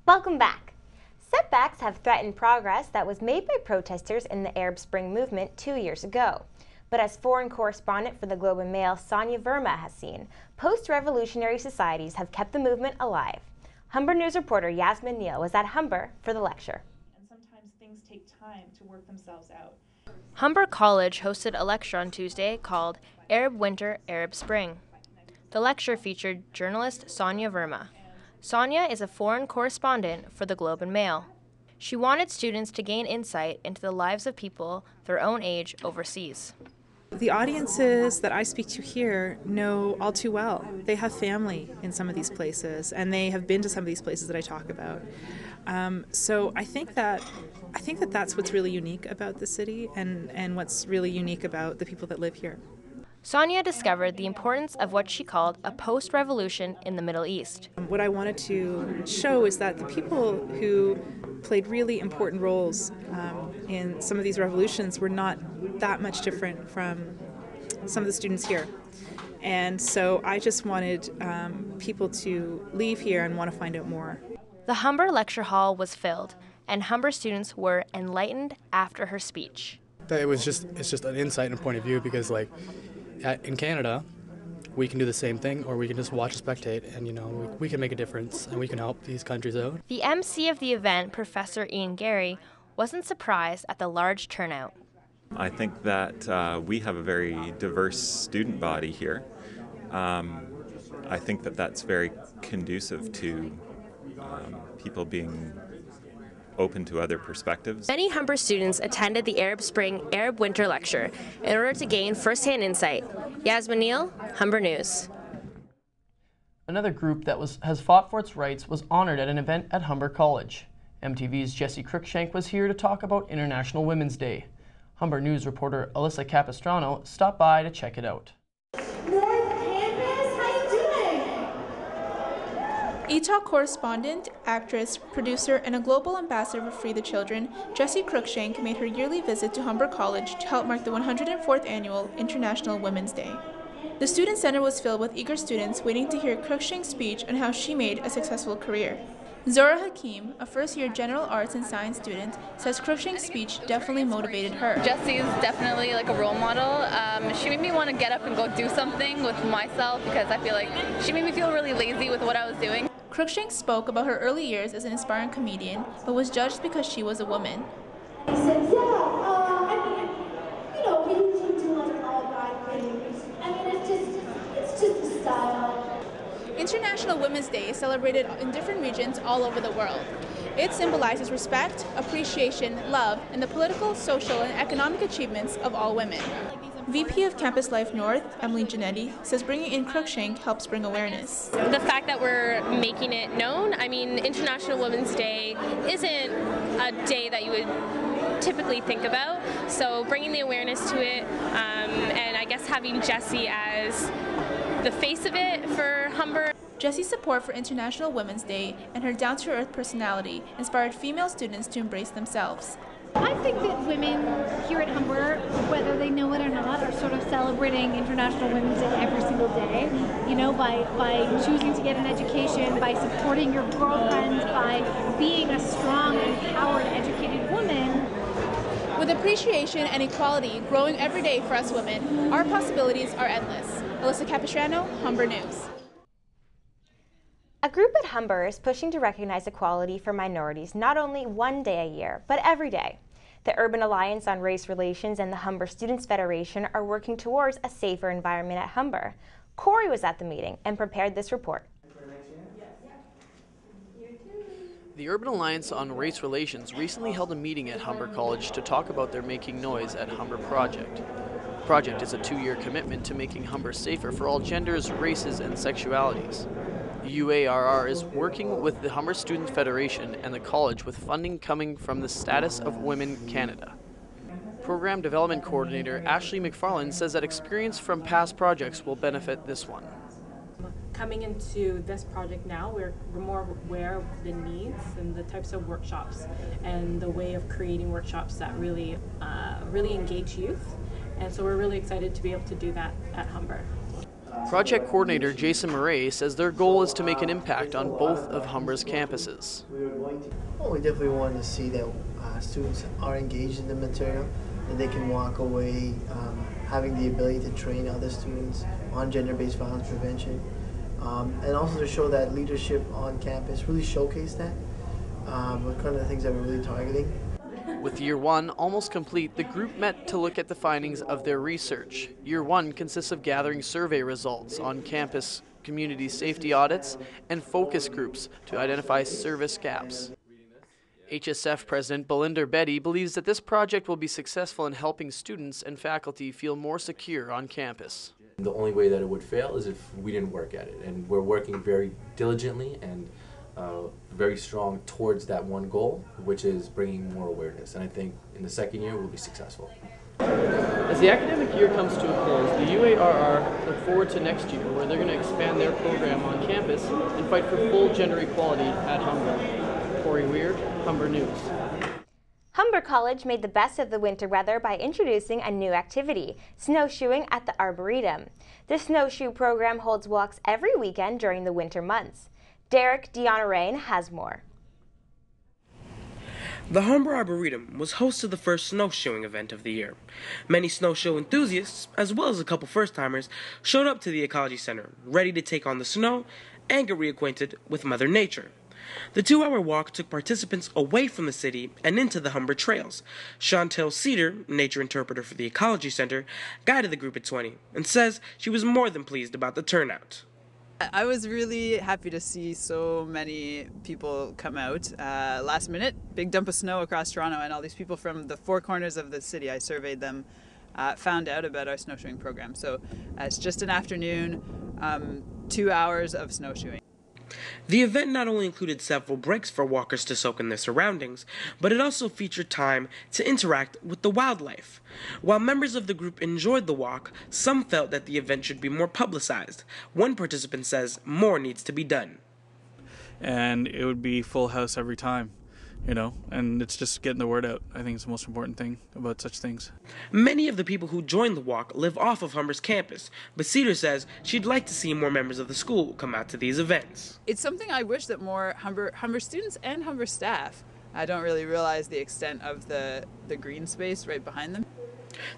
Welcome back. Setbacks have threatened progress that was made by protesters in the Arab Spring movement 2 years ago. But as foreign correspondent for the Globe and Mail Sonia Verma has seen, post-revolutionary societies have kept the movement alive. Humber News reporter Yasmin Neal was at Humber for the lecture. And sometimes things take time to work themselves out. Humber College hosted a lecture on Tuesday called Arab Winter, Arab Spring. The lecture featured journalist Sonia Verma. Sonia is a foreign correspondent for the Globe and Mail. She wanted students to gain insight into the lives of people their own age overseas. The audiences that I speak to here know all too well. They have family in some of these places, and they have been to some of these places that I talk about. So I think that that's what's really unique about the city, and what's really unique about the people that live here. Sonia discovered the importance of what she called a post-revolution in the Middle East. What I wanted to show is that the people who played really important roles in some of these revolutions were not that much different from some of the students here. And so I just wanted people to leave here and want to find out more. The Humber lecture hall was filled, and Humber students were enlightened after her speech. It's just an insight and a point of view, because in Canada, we can do the same thing, or we can just watch and spectate, and we can make a difference, and we can help these countries out. The MC of the event, Professor Ian Gary, wasn't surprised at the large turnout. I think that we have a very diverse student body here. I think that that's very conducive to people being open to other perspectives. Many Humber students attended the Arab Spring, Arab Winter lecture in order to gain first-hand insight. Yasmin Neal, Humber News. Another group that has fought for its rights was honored at an event at Humber College. MTV's Jesse Cruikshank was here to talk about International Women's Day. Humber News reporter Alyssa Capistrano stopped by to check it out. E-Talk correspondent, actress, producer, and a global ambassador for Free the Children, Jesse Cruikshank made her yearly visit to Humber College to help mark the 104th Annual International Women's Day. The Student Center was filled with eager students waiting to hear Cruikshank's speech on how she made a successful career. Zora Hakim, a first-year general arts and science student, says Cruikshank's speech definitely motivated her. Jessie is definitely like a role model. She made me want to get up and go do something with myself, because I feel like she made me feel really lazy with what I was doing. Cruikshank spoke about her early years as an inspiring comedian, but was judged because she was a woman. He said, we usually do like all guy things. It's just a style. International Women's Day is celebrated in different regions all over the world. It symbolizes respect, appreciation, love, and the political, social, and economic achievements of all women. VP of Campus Life North, Emily Giannetti, says bringing in Cruikshank helps bring awareness. The fact that we're making it known, International Women's Day isn't a day that you would typically think about, so bringing the awareness to it, and I guess having Jessie as the face of it for Humber. Jessie's support for International Women's Day and her down-to-earth personality inspired female students to embrace themselves. I think that women here at Humber, whether they know it or not, are sort of celebrating International Women's Day every single day, by choosing to get an education, by supporting your girlfriends, by being a strong, empowered, educated woman. With appreciation and equality growing every day for us women, our possibilities are endless. Alyssa Capistrano, Humber News. A group at Humber is pushing to recognize equality for minorities not only one day a year, but every day. The Urban Alliance on Race Relations and the Humber Students Federation are working towards a safer environment at Humber. Corey was at the meeting and prepared this report. The Urban Alliance on Race Relations recently held a meeting at Humber College to talk about their Making Noise at Humber project. The project is a 2-year commitment to making Humber safer for all genders, races, and sexualities. The UARR is working with the Humber Students Federation and the college with funding coming from the Status of Women Canada. Program Development Coordinator Ashley McFarland says that experience from past projects will benefit this one. Coming into this project now, we're more aware of the needs and the types of workshops and the way of creating workshops that really engage youth. And so we're really excited to be able to do that at Humber. Project coordinator Jason Murray says their goal is to make an impact on both of Humber's campuses. Well, we definitely want to see that students are engaged in the material, that they can walk away having the ability to train other students on gender-based violence prevention, and also to show that leadership on campus, really showcase that. What kind of the things that we're really targeting. With Year 1 almost complete, the group met to look at the findings of their research. Year 1 consists of gathering survey results on campus community safety audits and focus groups to identify service gaps. HSF President Belinda Betty believes that this project will be successful in helping students and faculty feel more secure on campus. The only way that it would fail is if we didn't work at it, and we're working very diligently and very strong towards that one goal, which is bringing more awareness. And I think in the second year we'll be successful. As the academic year comes to a close, the UARR look forward to next year, where they're going to expand their program on campus and fight for full gender equality at Humber. Corey Weir, Humber News. Humber College made the best of the winter weather by introducing a new activity, snowshoeing at the Arboretum. The snowshoe program holds walks every weekend during the winter months. Derek Dionarain has more. The Humber Arboretum was host to the first snowshoeing event of the year. Many snowshoe enthusiasts, as well as a couple first-timers, showed up to the Ecology Center, ready to take on the snow and get reacquainted with Mother Nature. The 2-hour walk took participants away from the city and into the Humber trails. Chantel Cedar, nature interpreter for the Ecology Center, guided the group of 20 and says she was more than pleased about the turnout. I was really happy to see so many people come out. Last minute, big dump of snow across Toronto, and all these people from the 4 corners of the city, I surveyed them, found out about our snowshoeing program. So it's just an afternoon, 2 hours of snowshoeing. The event not only included several breaks for walkers to soak in their surroundings, but it also featured time to interact with the wildlife. While members of the group enjoyed the walk, some felt that the event should be more publicized. One participant says more needs to be done. And it would be full house every time, you know, and it's just getting the word out. I think it's the most important thing about such things. Many of the people who joined the walk live off of Humber's campus, but Cedar says she'd like to see more members of the school come out to these events. It's something I wish that more Humber students and Humber staff don't really realize the extent of the green space right behind them.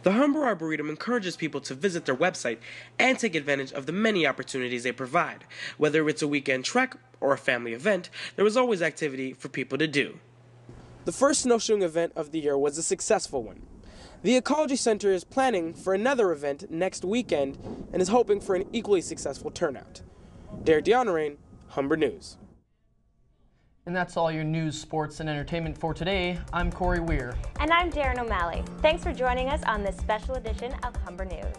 The Humber Arboretum encourages people to visit their website and take advantage of the many opportunities they provide. Whether it's a weekend trek or a family event, there is always activity for people to do. The first snowshoeing event of the year was a successful one. The Ecology Center is planning for another event next weekend and is hoping for an equally successful turnout. Derek Dionarain, Humber News. And that's all your news, sports, and entertainment for today. I'm Corey Weir. And I'm Darren O'Malley. Thanks for joining us on this special edition of Humber News.